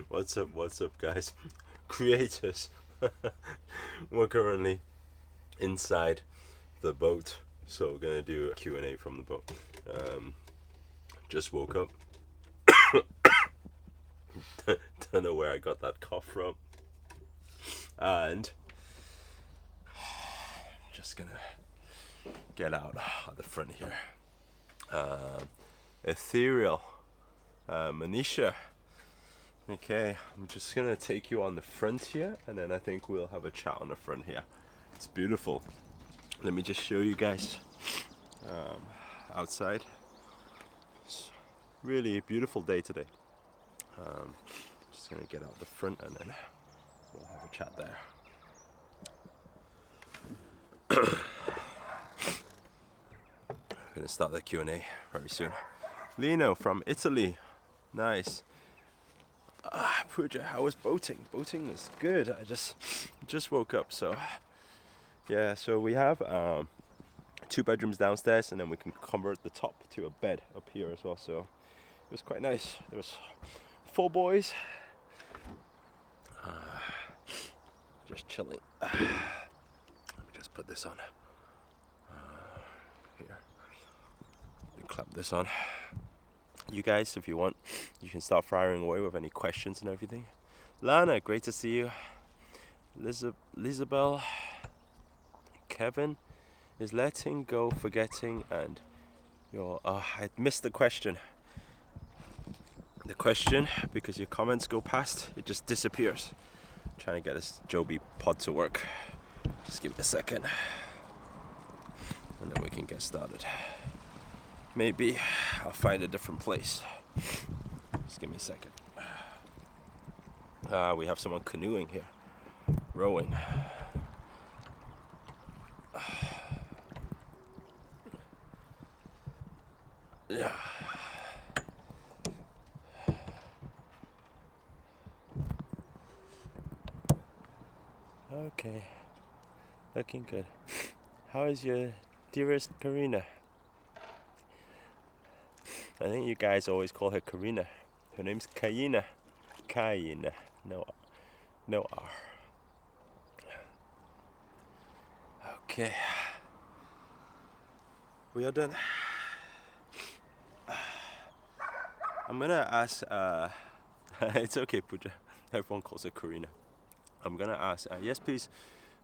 What's up? What's up, guys? Creators. We're currently inside the boat, so we're gonna do a Q&A from the boat. Um, just woke up. Don't know where I got that cough from, and just gonna get out at the front here. Ethereal, Manisha. Okay, I'm just gonna take you on the front here, and then I think we'll have a chat on the front here. It's beautiful. Let me just show you guys outside. It's really a beautiful day today. Just gonna get out the front, and then we'll have a chat there. Gonna start the Q&A very soon. Lino from Italy, nice. Pooja, how was boating? Boating was good. I just woke up, so yeah. So we have 2 bedrooms downstairs, and then we can convert the top to a bed up here as well. So it was quite nice. There was 4 boys, just chilling. Let me just put this on here. Clap this on. You guys, if you want, you can start firing away with any questions and everything. Lana, great to see you. Lizabelle, Kevin is letting go, forgetting, and your. I missed the question. The question, because your comments go past, it just disappears. I'm trying to get this Joby pod to work. Just give it a second, and then we can get started. Maybe I'll find a different place. Just give me a second. We have someone canoeing here, rowing. Yeah. Okay. Looking good. How is your dearest Karina? I think you guys always call her Karina. Her name's Kayina. Kayina. No R. Okay. We are done. I'm gonna ask. It's okay, Pooja. Everyone calls her Karina. I'm gonna ask. Yes, please.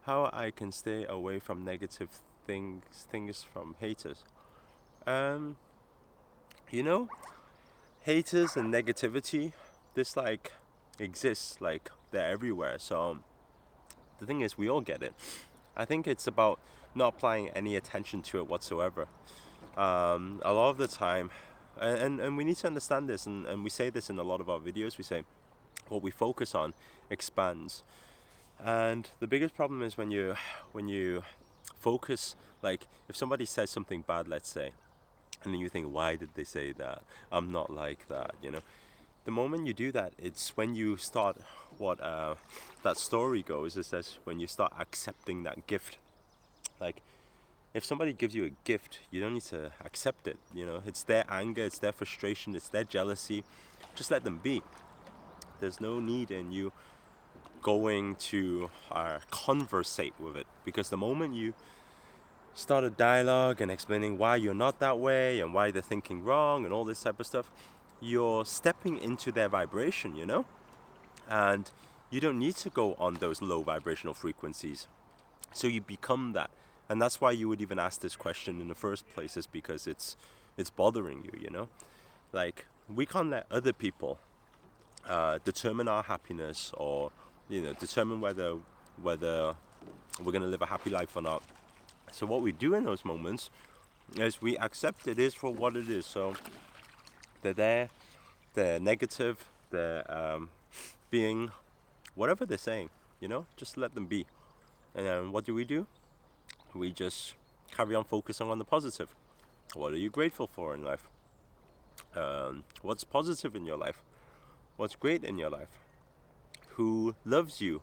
How I can stay away from negative things from haters. You know, haters and negativity, this like exists, like they're everywhere. So the thing is, we all get it. I think it's about not applying any attention to it whatsoever. A lot of the time, and we need to understand this, and we say this in a lot of our videos. We say what we focus on expands, and the biggest problem is when you focus, like if somebody says something bad, let's say, and then you think, why did they say that? I'm not like that, you know. The moment you do that, it's when you start what that story goes, is that when you start accepting that gift. Like if somebody gives you a gift, you don't need to accept it, you know. It's their anger, it's their frustration, it's their jealousy. Just let them be. There's no need in you going to conversate with it, because the moment you start a dialogue and explaining why you're not that way and why they're thinking wrong and all this type of stuff, you're stepping into their vibration, you know? And you don't need to go on those low vibrational frequencies. So you become that. And that's why you would even ask this question in the first place, is because it's bothering you, you know? Like, we can't let other people determine our happiness, or, you know, determine whether we're going to live a happy life or not. So what we do in those moments is we accept it is for what it is. So they're there, they're negative, they're being whatever they're saying, you know, just let them be. And then what do? We just carry on focusing on the positive. What are you grateful for in life? What's positive in your life? What's great in your life? Who loves you?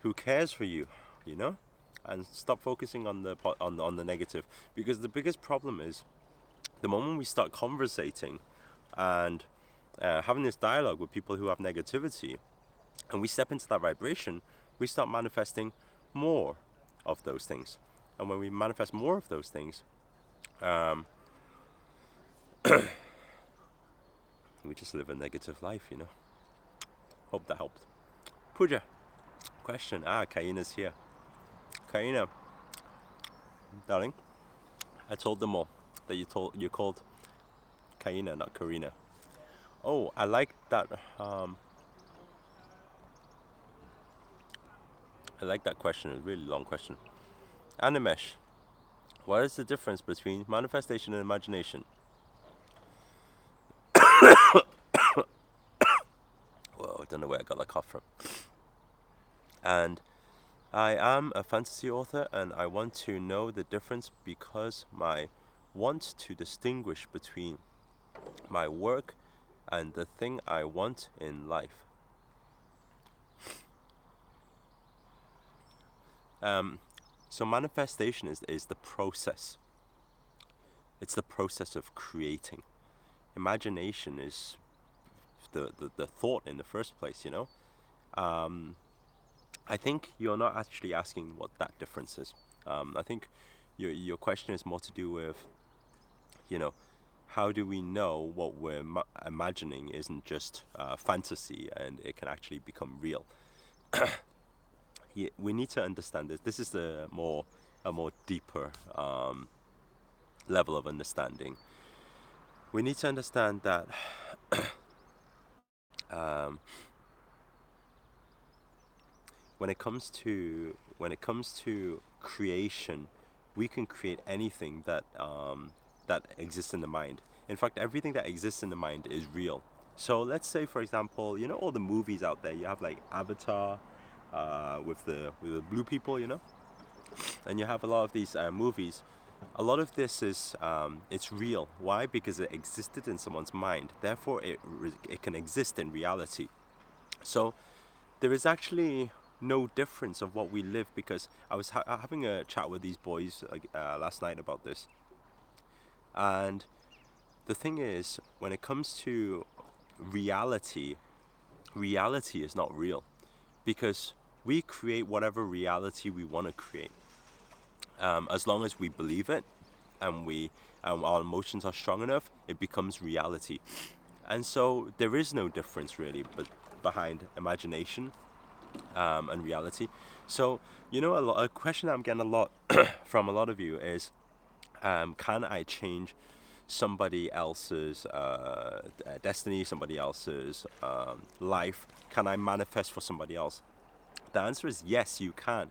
Who cares for you? You know? And stop focusing on the negative, because the biggest problem is the moment we start conversating and having this dialogue with people who have negativity, and we step into that vibration, we start manifesting more of those things. And when we manifest more of those things, um, we just live a negative life, you know. Hope that helped. Pooja, question. Kaina's here. Kaina, darling, I told them all that you called Kaina, not Karina. Oh, I like that. I like that question. It's a really long question. Animesh, what is the difference between manifestation and imagination? Whoa, I don't know where I got that cough from. And I am a fantasy author, and I want to know the difference because my want to distinguish between my work and the thing I want in life. So manifestation is the process. It's the process of creating. Imagination is the thought in the first place, you know. I think you're not actually asking what that difference is. I think your question is more to do with, you know, how do we know what we're imagining isn't just fantasy and it can actually become real? Yeah, we need to understand this. This is a more deeper level of understanding. We need to understand that um, when it comes to creation, we can create anything that exists in the mind. In fact, everything that exists in the mind is real. So let's say, for example, you know all the movies out there. You have like Avatar, with the blue people, you know, and you have a lot of these movies. A lot of this is it's real. Why? Because it existed in someone's mind. Therefore, it can exist in reality. So there is actually no difference of what we live, because I was having a chat with these boys last night about this, and the thing is, when it comes to reality, reality is not real, because we create whatever reality we want to create, as long as we believe it, and our emotions are strong enough, it becomes reality. And so there is no difference really, but behind imagination and reality. So, you know, a question I'm getting a lot from a lot of you is, can I change somebody else's destiny, somebody else's life? Can I manifest for somebody else? The answer is yes, you can.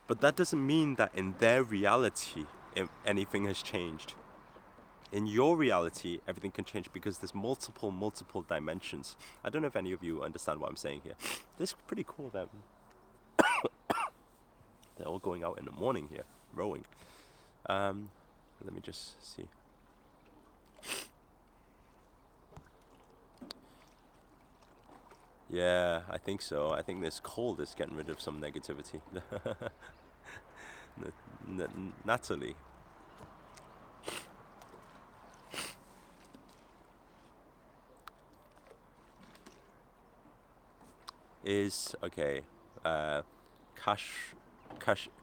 But that doesn't mean that in their reality, if anything has changed. In your reality, everything can change because there's multiple dimensions. I don't know if any of you understand what I'm saying here. This is pretty cool that they're all going out in the morning here, rowing. Let me just see. Yeah, I think so. I think this cold is getting rid of some negativity. Natalie. Is okay. Cash,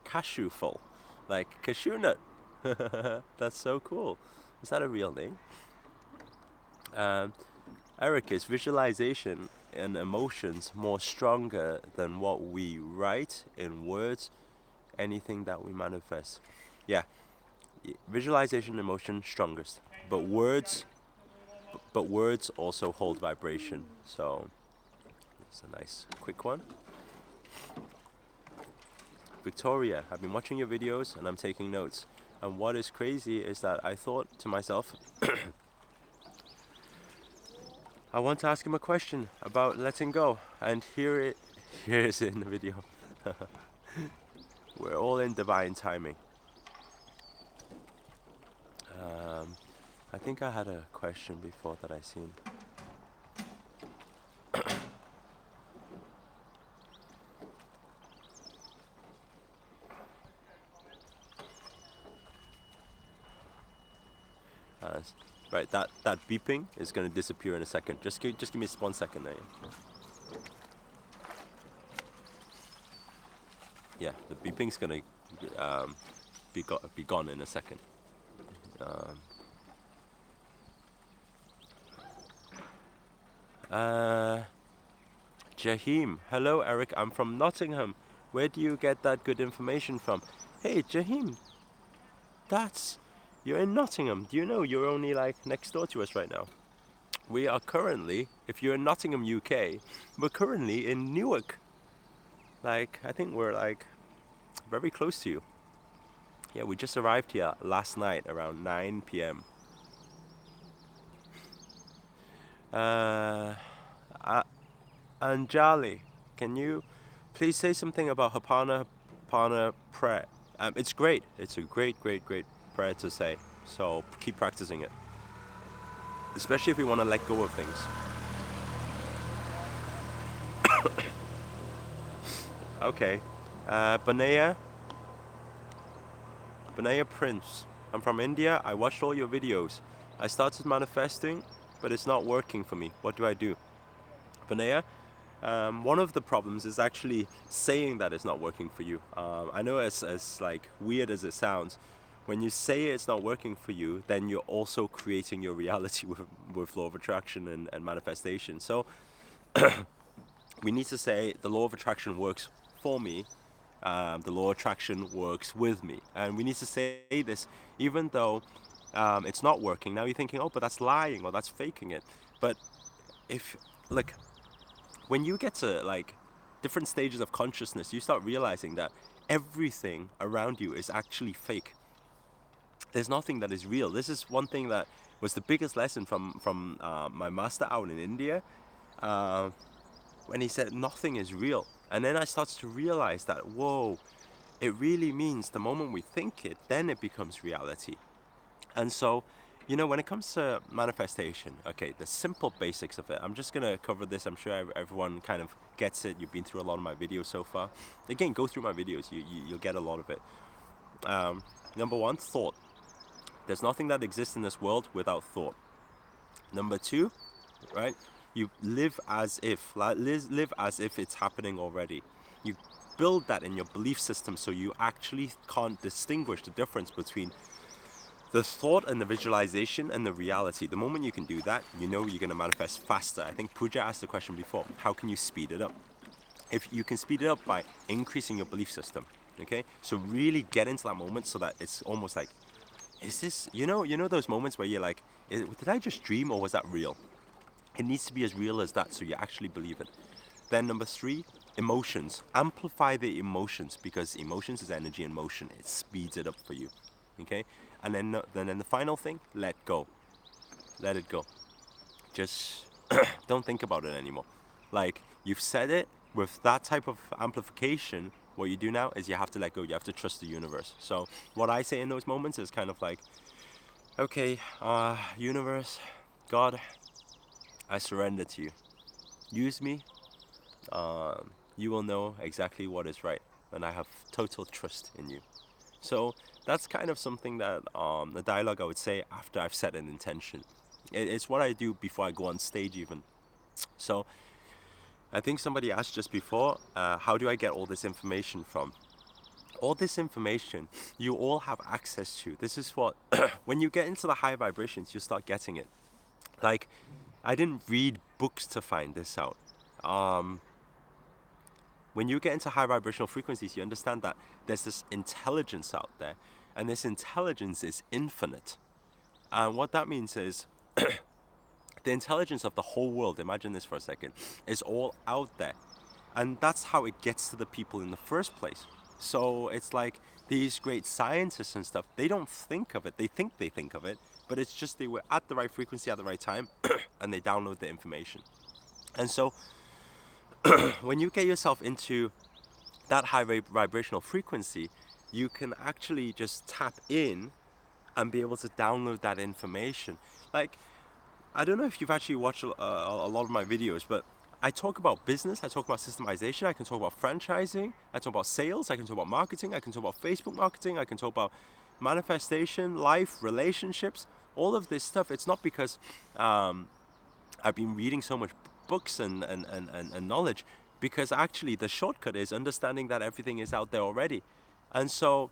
cashew full, like cashew nut. That's so cool. Is that a real name? Um, Eric, is visualization and emotions more stronger than what we write in words? Anything that we manifest. Yeah, visualization and emotion strongest, but words also hold vibration. So it's a nice quick one. Victoria, I've been watching your videos and I'm taking notes. And what is crazy is that I thought to myself, I want to ask him a question about letting go. And here is it in the video. We're all in divine timing. I think I had a question before that I seen. Uh, right. that beeping is gonna disappear in a second. Just give me 1 second there. Yeah, the beeping's gonna um, be gone in a second. Um, uh, Jahim, hello Eric. I'm from Nottingham. Where do you get that good information from? Hey Jahim, that's you're in Nottingham. Do you know you're only like next door to us right now? We are currently, if you're in Nottingham, UK, we're currently in Newark. Like, I think we're like very close to you. Yeah, we just arrived here last night around 9 p.m. Uh, Anjali, can you please say something about Hapana prayer? It's great. It's a great prayer to say. So keep practicing it, especially if you want to let go of things. Okay. Banaya Prince. I'm from India. I watched all your videos. I started manifesting, but it's not working for me. What do I do? Banaya, one of the problems is actually saying that it's not working for you. I know as like weird as it sounds, when you say it's not working for you, then you're also creating your reality with law of attraction and manifestation. So we need to say the law of attraction works for me. The law of attraction works with me, and we need to say this even though it's not working. Now you're thinking, oh, but that's lying or that's faking it. But if like when you get to like different stages of consciousness, you start realizing that everything around you is actually fake. There's nothing that is real. This is one thing that was the biggest lesson from my master out in India, uh, when he said nothing is real. And then I started to realize that, whoa, it really means the moment we think it, then it becomes reality. And so, when it comes to manifestation, okay, the simple basics of it, I'm just going to cover this. I'm sure everyone kind of gets it. You've been through a lot of my videos so far. Again, go through my videos. You'll get a lot of it. Number one, thought. There's nothing that exists in this world without thought. Number two, right? You live as if, live as if it's happening already. You build that in your belief system so you actually can't distinguish the difference between the thought and the visualization and the reality. The moment you can do that, you know you're going to manifest faster. I think Pooja asked the question before, how can you speed it up? If you can speed it up by increasing your belief system, okay? So really get into that moment so that it's almost like, is this, those moments where you're like, did I just dream or was that real? It needs to be as real as that so you actually believe it. Then number three, emotions. Amplify the emotions because emotions is energy in motion. It speeds it up for you. Okay? And then the final thing, let go. Let it go. Just don't think about it anymore. Like you've said it with that type of amplification. What you do now is you have to let go. You have to trust the universe. So what I say in those moments is kind of like, okay, universe, God, I surrender to you. Use me. You will know exactly what is right, and I have total trust in you. So that's kind of something that the dialogue I would say after I've set an intention. It's what I do before I go on stage even. So I think somebody asked just before, how do I get all this information from? All this information you all have access to. This is what, when you get into the high vibrations, you start getting it. Like, I didn't read books to find this out. When you get into high vibrational frequencies, you understand that there's this intelligence out there, and this intelligence is infinite. And what that means is the intelligence of the whole world, imagine this for a second, is all out there. And that's how it gets to the people in the first place. So it's like these great scientists and stuff, they don't think of it. They think of it, but it's just they were at the right frequency at the right time and they download the information. And so when you get yourself into that high vibrational frequency, you can actually just tap in and be able to download that information. Like, I don't know if you've actually watched a lot of my videos, but I talk about business, I talk about systemization, I can talk about franchising, I talk about sales, I can talk about marketing, I can talk about Facebook marketing, I can talk about manifestation, life, relationships. all of this stuff, it's not because I've been reading so much books and knowledge, because actually the shortcut is understanding that everything is out there already. And so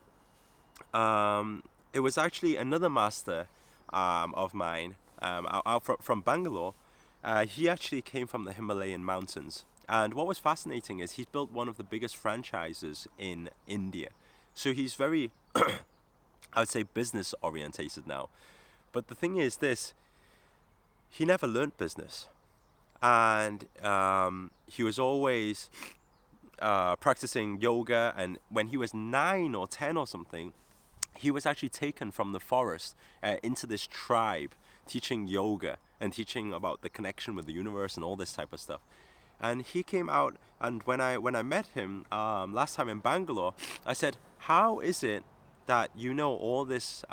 it was actually another master of mine out from Bangalore. He actually came from the Himalayan mountains. And what was fascinating is he's built one of the biggest franchises in India. So he's very, I would say, business orientated now. But the thing is this, he never learned business. And he was always practicing yoga. And when he was 9 or 10 or something, he was actually taken from the forest into this tribe, teaching yoga and teaching about the connection with the universe and all this type of stuff. And he came out, and when I met him last time in Bangalore, I said, "How is it that you know all this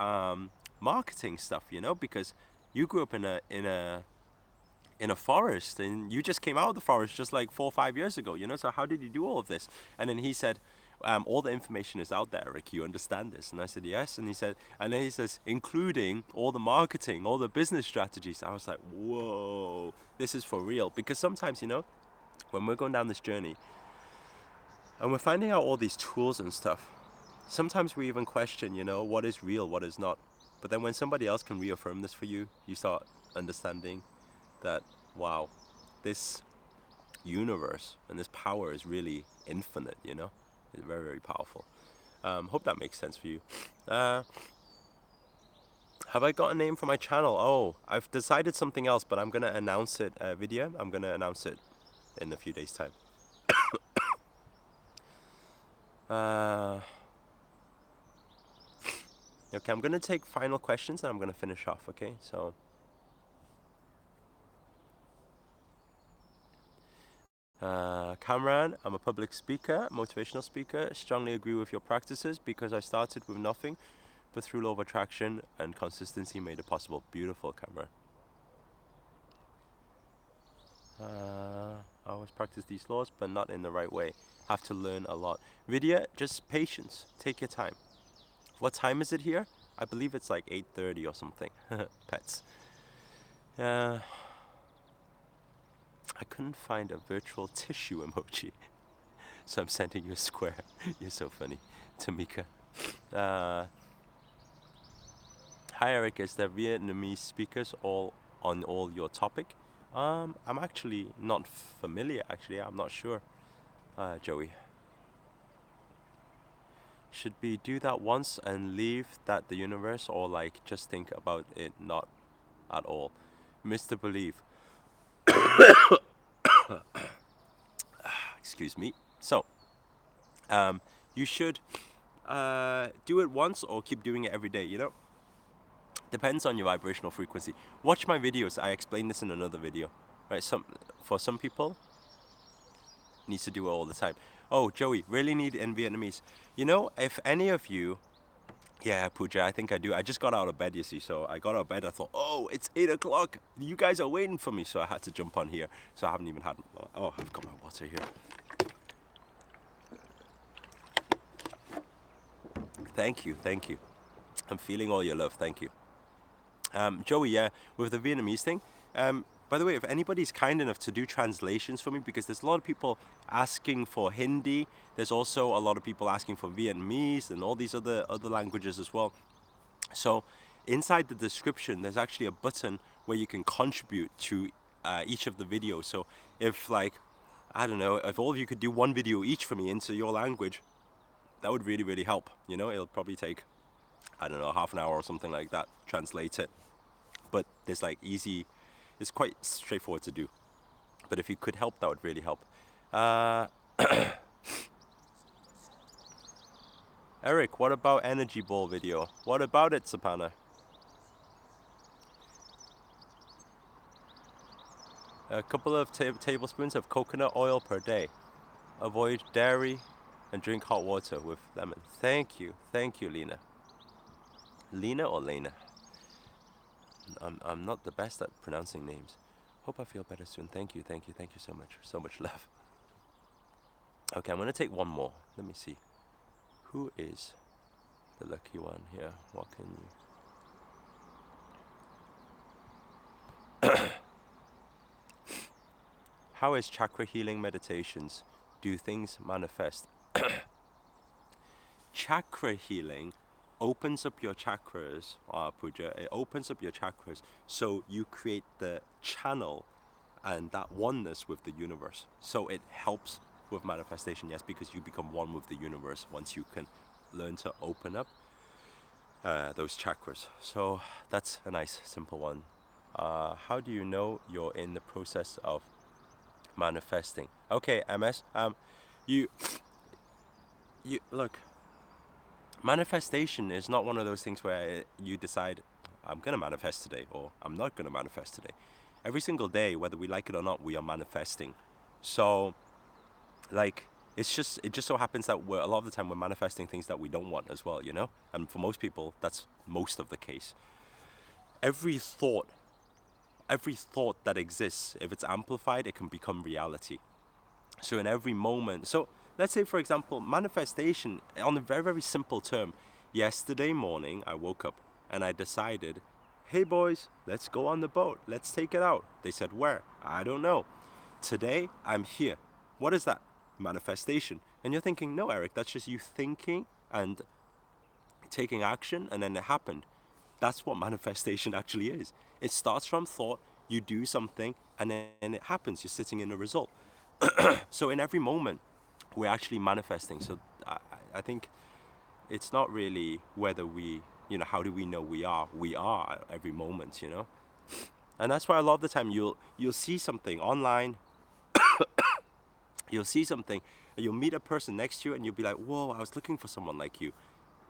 marketing stuff? You know, because you grew up in a forest, and you just came out of the forest just like 4 or 5 years ago, you know, so how did you do all of this?" And then he said, all the information is out there, Rick, you understand this? And I said, yes. And he said, and then he says, including all the marketing, all the business strategies. I was like, whoa, this is for real. Because sometimes, you know, when we're going down this journey and we're finding out all these tools and stuff, sometimes we even question, you know, what is real, what is not. But then when somebody else can reaffirm this for you, you start understanding that, wow, this universe and this power is really infinite, you know? It's very, very powerful. Hope that makes sense for you. Uh, have I got a name for my channel? Oh, I've decided something else, but I'm going to announce it video. I'm going to announce it in a few days' time. Okay, I'm going to take final questions and I'm going to finish off, okay? So, Kamran, I'm a public speaker, motivational speaker. Strongly agree with your practices because I started with nothing, but through law of attraction and consistency made it possible. Beautiful, Kamran. I always practice these laws, but not in the right way. Have to learn a lot. Vidya, just patience. Take your time. What time is it here? I believe it's like 8:30 or something. Pets. Uh, I couldn't find a virtual tissue emoji, so I'm sending you a square. You're so funny, Tamika. Uh, Hi Eric, is there Vietnamese speakers all on all your topic? I'm actually not familiar. Actually, I'm not sure. Joey. Should we do that once and leave that the universe, or like just think about it not at all? Mr. Believe. Excuse me. So, you should do it once or keep doing it every day, you know? Depends on your vibrational frequency. Watch my videos. I explain this in another video. Right? For some people, needs to do it all the time. Oh, Joey, really need in Vietnamese. You know, if any of you, yeah, Pooja, I think I do. I just got out of bed, you see. So I got out of bed. I thought, oh, it's 8 o'clock. You guys are waiting for me. So I had to jump on here. So I haven't even had. Oh, I've got my water here. Thank you, thank you. I'm feeling all your love. Thank you. Joey, yeah, with the Vietnamese thing. By the way, if anybody's kind enough to do translations for me, because there's a lot of people asking for Hindi, there's also a lot of people asking for Vietnamese and all these other languages as well. So inside the description, there's actually a button where you can contribute to each of the videos. So if like, I don't know, if all of you could do one video each for me into your language, that would really, really help. You know, it'll probably take, I don't know, half an hour or something like that, translate it. But there's like easy, it's quite straightforward to do. But if you could help, that would really help. Uh, Eric, what about energy ball video? What about it, Sapana? A couple of tablespoons of coconut oil per day. Avoid dairy and drink hot water with lemon. Thank you, Lena. Lena or Lena? I'm not the best at pronouncing names. Hope I feel better soon. Thank you so much. So much love. Okay, I'm gonna take one more. Let me see. Who is the lucky one here? What can you? How is chakra healing meditations? Do things manifest? Chakra healing opens up your chakras, Puja. It opens up your chakras so you create the channel and that oneness with the universe. So it helps with manifestation, yes, because you become one with the universe once you can learn to open up those chakras. So that's a nice, simple one. How do you know you're in the process of manifesting? Okay, MS. You, you look. Manifestation is not one of those things where you decide, I'm gonna manifest today or I'm not gonna manifest today. Every single day, whether we like it or not, we are manifesting. So, like, it just so happens that a lot of the time we're manifesting things that we don't want as well, you know. And for most people, that's most of the case. Every thought, every thought that exists, if it's amplified, it can become reality. So in every moment, so let's say for example, manifestation on a very, very simple term. Yesterday morning, I woke up and I decided, hey boys, let's go on the boat. Let's take it out. They said, where? I don't know. Today, I'm here. What is that? Manifestation. And you're thinking, no, Eric, that's just you thinking and taking action, and then it happened. That's what manifestation actually is. It starts from thought, you do something, and then it happens. You're sitting in a result. So in every moment, we're actually manifesting. So I think it's not really whether we, you know, how do we know we are? We are at every moment, you know. And that's why a lot of the time you'll see something online, you'll see something, and you'll meet a person next to you, and you'll be like, whoa, I was looking for someone like you.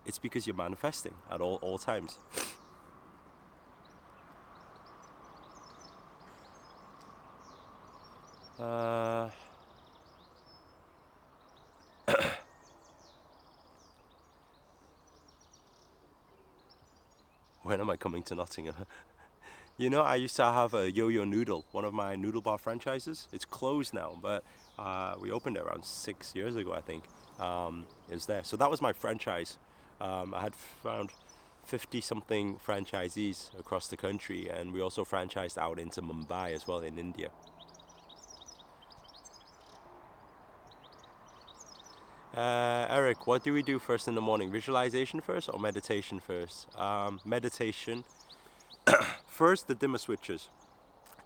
It's because you're manifesting at all times. Uh, when am I coming to Nottingham? You know, I used to have a Yo-Yo Noodle, one of my noodle bar franchises. It's closed now, but we opened it around 6 years ago, I think. It was there. So that was my franchise. I had found 50 something franchisees across the country, and we also franchised out into Mumbai as well in India. Eric, what do we do first in the morning? Visualization first or meditation first? Meditation. First, the dimmer switches.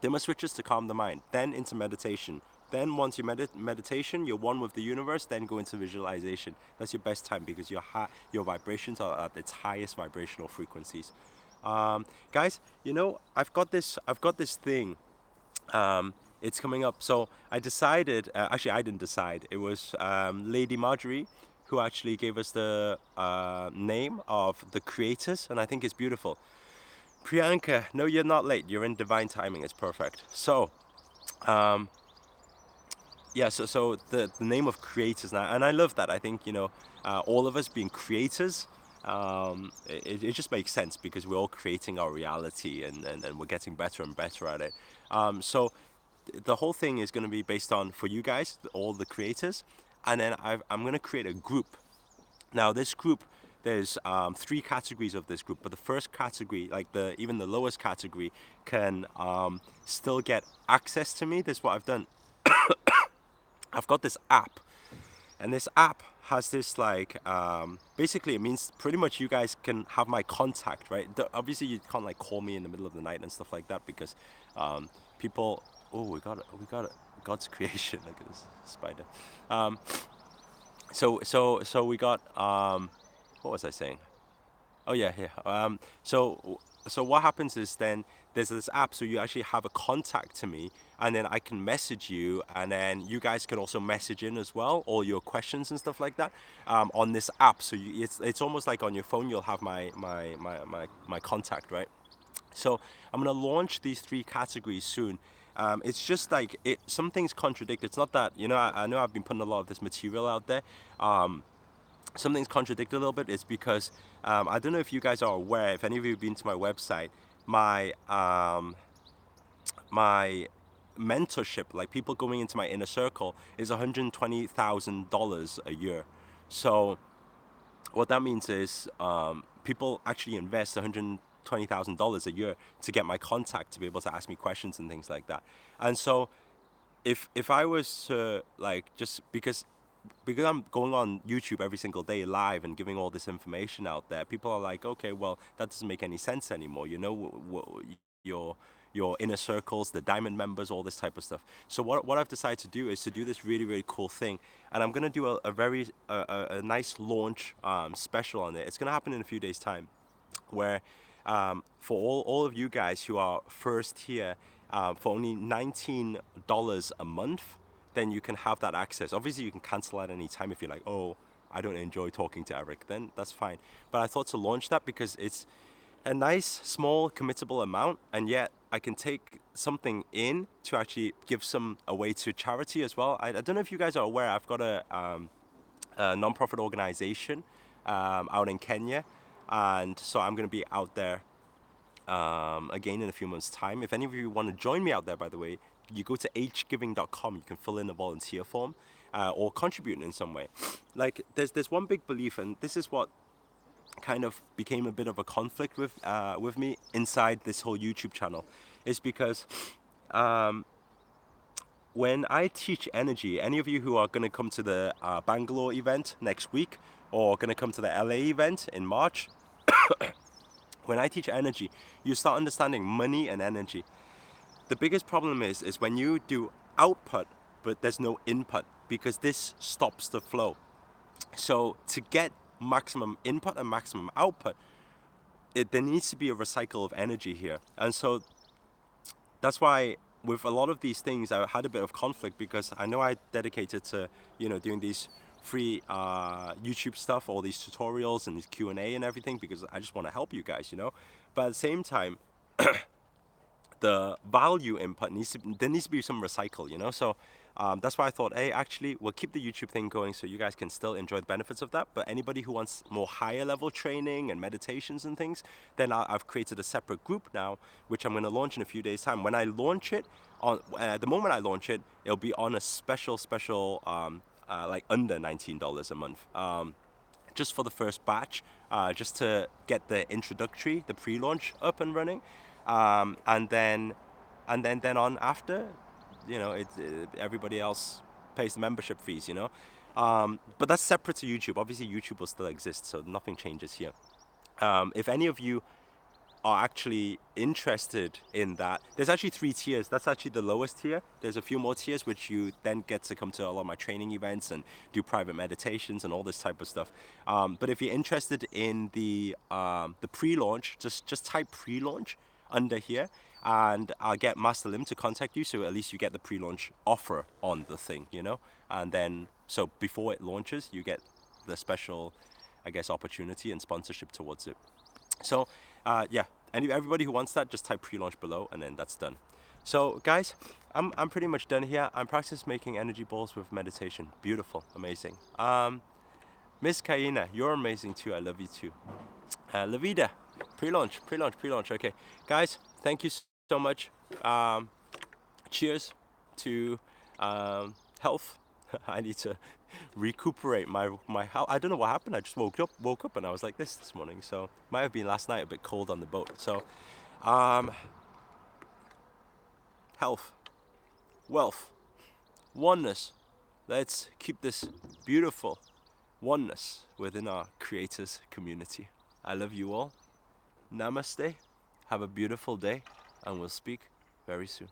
Dimmer switches to calm the mind, then into meditation. Then once you meditation, you're one with the universe, then go into visualization. That's your best time because your vibrations are at its highest vibrational frequencies. Guys, you know, I've got this thing. It's coming up. So I decided, actually, I didn't decide. It was Lady Marjorie who actually gave us the name of the creators, and I think it's beautiful. Priyanka, no, you're not late. You're in divine timing. It's perfect. So, yeah, so the name of creators now, and I love that. I think, you know, all of us being creators, it just makes sense because we're all creating our reality, and we're getting better and better at it. So the whole thing is going to be based on, for you guys, all the creators, and then I'm going to create a group. Now this group, there's three categories of this group, but the first category, like the even the lowest category, can still get access to me. This is what I've done. I've got this app, and this app has this like basically it means pretty much you guys can have my contact, right? Obviously you can't like call me in the middle of the night and stuff like that because people. Oh, we got it. God's creation. Look at this spider. Um, so we got what was I saying? Oh yeah, yeah. So what happens is then there's this app, so you actually have a contact to me, and then I can message you, and then you guys can also message in as well, all your questions and stuff like that, on this app. So it's almost like on your phone, you'll have my contact, right? So I'm gonna launch these three categories soon. It's just like some things contradict. It's not that, you know. I know I've been putting a lot of this material out there. Something's contradicted a little bit is because I don't know if you guys are aware, if any of you have been to my website, my my mentorship, like people going into my inner circle, is $120,000 a year. So what that means is people actually invest $20,000 a year to get my contact to be able to ask me questions and things like that. And so if I was to like just because I'm going on YouTube every single day live and giving all this information out there, people are like, okay, well, that doesn't make any sense anymore. You know, your your inner circles, the diamond members, all this type of stuff. So what I've decided to do is to do this really really cool thing, and I'm gonna do a very a nice launch special on it. It's gonna happen in a few days time, where for all of you guys who are first here, for only $19 a month, then you can have that access. Obviously, you can cancel at any time if you're like, oh, I don't enjoy talking to Eric, then that's fine. But I thought to launch that because it's a nice, small, committable amount, and yet I can take something in to actually give some away to charity as well. I don't know if you guys are aware, I've got a non-profit organization out in Kenya, and so I'm going to be out there again in a few months' time. If any of you want to join me out there, by the way, you go to hgiving.com. You can fill in a volunteer form or contribute in some way. Like there's one big belief, and this is what kind of became a bit of a conflict with me inside this whole YouTube channel, is because when I teach energy, any of you who are going to come to the Bangalore event next week or going to come to the LA event in March, when I teach energy, you start understanding money and energy. The biggest problem is when you do output, but there's no input, because this stops the flow. So to get maximum input and maximum output, there needs to be a recycle of energy here. And so that's why with a lot of these things, I had a bit of conflict, because I know I dedicated to, doing these free YouTube stuff, all these tutorials and these Q&A and everything, because I just want to help you guys, But at the same time, the value input there needs to be some recycle, So that's why I thought, hey, actually, we'll keep the YouTube thing going so you guys can still enjoy the benefits of that. But anybody who wants more higher level training and meditations and things, then I've created a separate group now, which I'm going to launch in a few days' time. When I launch it, the moment I launch it, it'll be on a special, like under $19 a month. Just for the first batch, just to get the introductory, the pre-launch up and running, and then on after, everybody else pays the membership fees, but that's separate to YouTube. Obviously, YouTube will still exist, so nothing changes here. If any of you are actually interested in that, there's actually 3 tiers. That's actually the lowest tier. There's a few more tiers which you then get to come to a lot of my training events and do private meditations and all this type of stuff. But if you're interested in the pre-launch, just type pre-launch under here, and I'll get Master Lim to contact you, so at least you get the pre-launch offer on the thing, And then, so before it launches, you get the special, I guess, opportunity and sponsorship towards it. So, yeah, everybody who wants that, just type pre-launch below, and then that's done. So, guys, I'm pretty much done here. I'm practice making energy balls with meditation. Beautiful, amazing. Miss Kaina, you're amazing too. I love you too. Lavida, pre-launch. Okay, guys, thank you so much. Cheers to health. I need to recuperate my health. I don't know what happened. I just woke up and I was like this morning. So might have been last night a bit cold on the boat. So health, wealth, oneness. Let's keep this beautiful oneness within our creators community. I love you all. Namaste. Have a beautiful day, and we'll speak very soon.